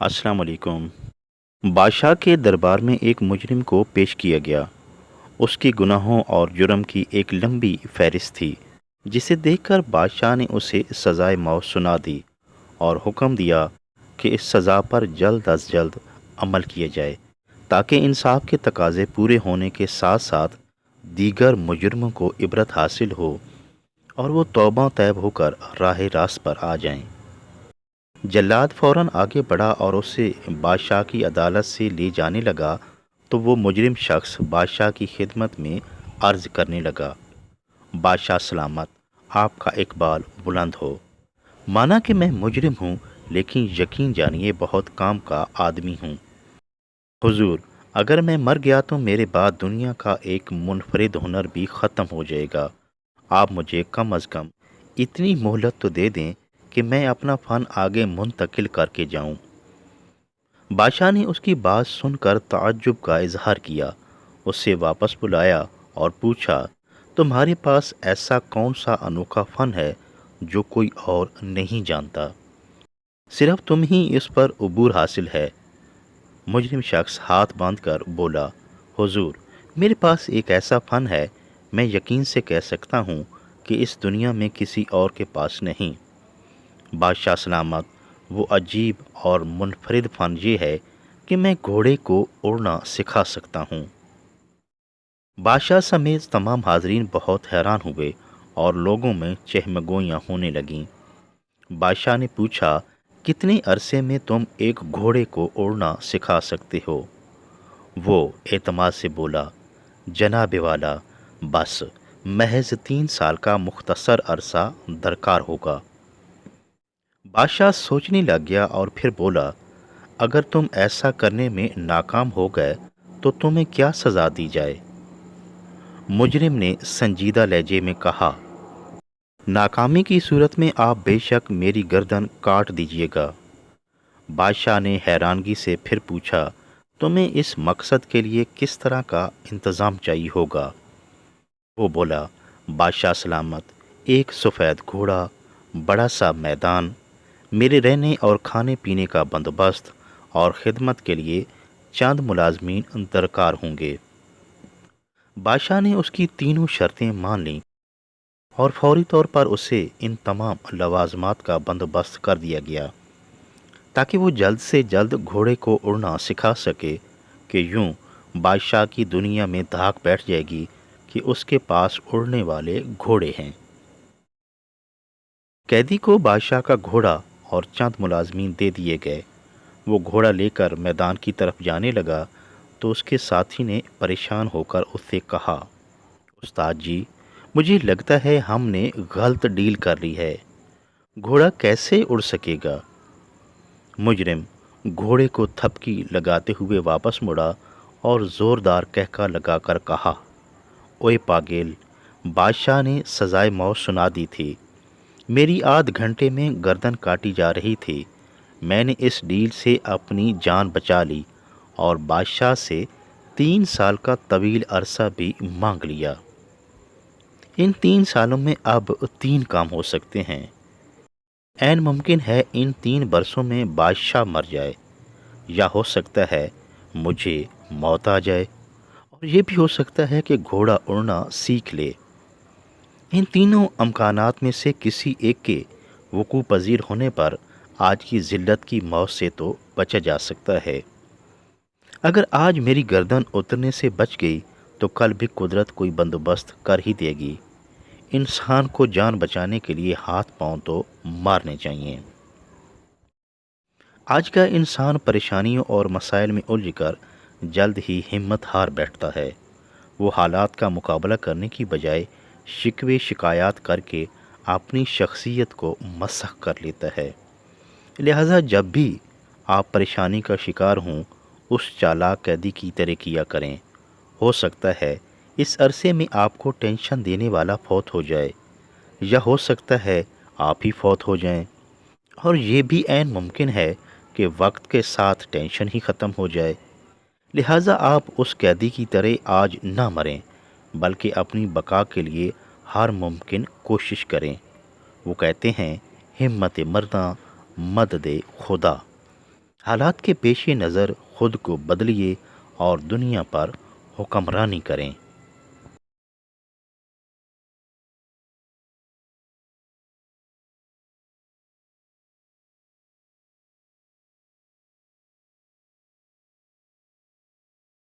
अस्सलाम वालेकुम। बादशाह के दरबार में एक मुजरिम को पेश किया गया। उसकी गुनाहों और जुर्म की एक लंबी फहरिस्त थी, जिसे देखकर बादशाह ने उसे सज़ाए मौत सुना दी और हुक्म दिया कि इस सज़ा पर जल्द अज जल्द अमल किया जाए, ताकि इंसाफ के तकाजे पूरे होने के साथ साथ दीगर मुजरिमों को इबरत हासिल हो और वो तौबा तैब होकर राह रास्त पर आ जाएं। जल्लाद फौरन आगे बढ़ा और उसे बादशाह की अदालत से ले जाने लगा, तो वो मुजरिम शख्स बादशाह की खिदमत में अर्ज करने लगा, बादशाह सलामत, आपका इकबाल बुलंद हो। माना कि मैं मुजरिम हूँ, लेकिन यकीन जानिए बहुत काम का आदमी हूँ। हुजूर, अगर मैं मर गया तो मेरे बाद दुनिया का एक मुनफरिद हुनर भी ख़त्म हो जाएगा। आप मुझे कम अज़ कम इतनी मोहलत तो दे दें कि मैं अपना फ़न आगे मुंतकिल करके जाऊं। बादशाह ने उसकी बात सुनकर ताज्जुब का इजहार किया, उससे वापस बुलाया और पूछा, तुम्हारे पास ऐसा कौन सा अनोखा फ़न है जो कोई और नहीं जानता? सिर्फ तुम ही इस पर उबूर हासिल है। मुजरिम शख्स हाथ बांधकर बोला, हुजूर, मेरे पास एक ऐसा फ़न है, मैं यकीन से कह सकता हूँ कि इस दुनिया में किसी और के पास नहीं। बादशाह सलामत, वो अजीब और मुनफरिद फ़न ये है कि मैं घोड़े को उड़ना सिखा सकता हूँ। बादशाह समेत तमाम हाजरीन बहुत हैरान हुए और लोगों में चहमगोइयाँ होने लगीं। बादशाह ने पूछा, कितने अरसे में तुम एक घोड़े को उड़ना सिखा सकते हो? वो एतमाद से बोला, जनाब वाला, बस महज 3 साल का मुख्तसर अरसा दरकार होगा। बादशाह सोचने लग गया और फिर बोला, अगर तुम ऐसा करने में नाकाम हो गए तो तुम्हें क्या सज़ा दी जाए? मुजरिम ने संजीदा लहजे में कहा, नाकामी की सूरत में आप बेशक मेरी गर्दन काट दीजिएगा। बादशाह ने हैरानगी से फिर पूछा, तुम्हें इस मकसद के लिए किस तरह का इंतज़ाम चाहिए होगा? वो बोला, बादशाह सलामत, एक सफ़ेद घोड़ा, बड़ा सा मैदान, मेरे रहने और खाने पीने का बंदोबस्त और खिदमत के लिए चंद मुलाजमीन दरकार होंगे। बादशाह ने उसकी तीनों शर्तें मान लीं और फौरी तौर पर उसे इन तमाम लवाजमात का बंदोबस्त कर दिया गया, ताकि वो जल्द से जल्द घोड़े को उड़ना सिखा सके कि यूं बादशाह की दुनिया में धाक बैठ जाएगी कि उसके पास उड़ने वाले घोड़े हैं। कैदी को बादशाह का घोड़ा और चंद मुलाजमीन दे दिए गए। वो घोड़ा लेकर मैदान की तरफ जाने लगा तो उसके साथी ने परेशान होकर उससे कहा, उस्ताद जी, मुझे लगता है हमने गलत डील कर ली है। घोड़ा कैसे उड़ सकेगा? मुजरिम घोड़े को थपकी लगाते हुए वापस मुड़ा और ज़ोरदार कहका लगाकर कहा, ओए पागल, बादशाह ने सज़ाए मौत सुना दी थी। मेरी आध घंटे में गर्दन काटी जा रही थी। मैंने इस डील से अपनी जान बचा ली और बादशाह से 3 साल का तवील अरसा भी मांग लिया। इन 3 सालों में अब 3 काम हो सकते हैं। ऐन मुमकिन है इन 3 बरसों में बादशाह मर जाए, या हो सकता है मुझे मौत आ जाए, और ये भी हो सकता है कि घोड़ा उड़ना सीख ले। इन तीनों अमकानात में से किसी एक के वकू पजीर होने पर आज की जिल्लत की मौत से तो बचा जा सकता है। अगर आज मेरी गर्दन उतरने से बच गई तो कल भी कुदरत कोई बंदोबस्त कर ही देगी। इंसान को जान बचाने के लिए हाथ पांव तो मारने चाहिए। आज का इंसान परेशानियों और मसाइल में उलझकर जल्द ही हिम्मत हार बैठता है। वो हालात का मुकाबला करने की बजाय शिकवे शिकायत करके अपनी शख्सियत को मसख कर लेता है। लिहाजा जब भी आप परेशानी का शिकार हों, उस चालाक कैदी की तरह किया करें। हो सकता है इस अरसे में आपको टेंशन देने वाला फौत हो जाए, या हो सकता है आप ही फौत हो जाएं, और ये भी ऐन मुमकिन है कि वक्त के साथ टेंशन ही ख़त्म हो जाए। लिहाजा आप उस कैदी की तरह आज ना मरें, बल्कि अपनी बका के लिए हर मुमकिन कोशिश करें। वो कहते हैं, हिम्मत मर्दा मदद खुदा। حالات کے پیش نظر خود کو بدلیے اور دنیا پر حکمرانی کریں۔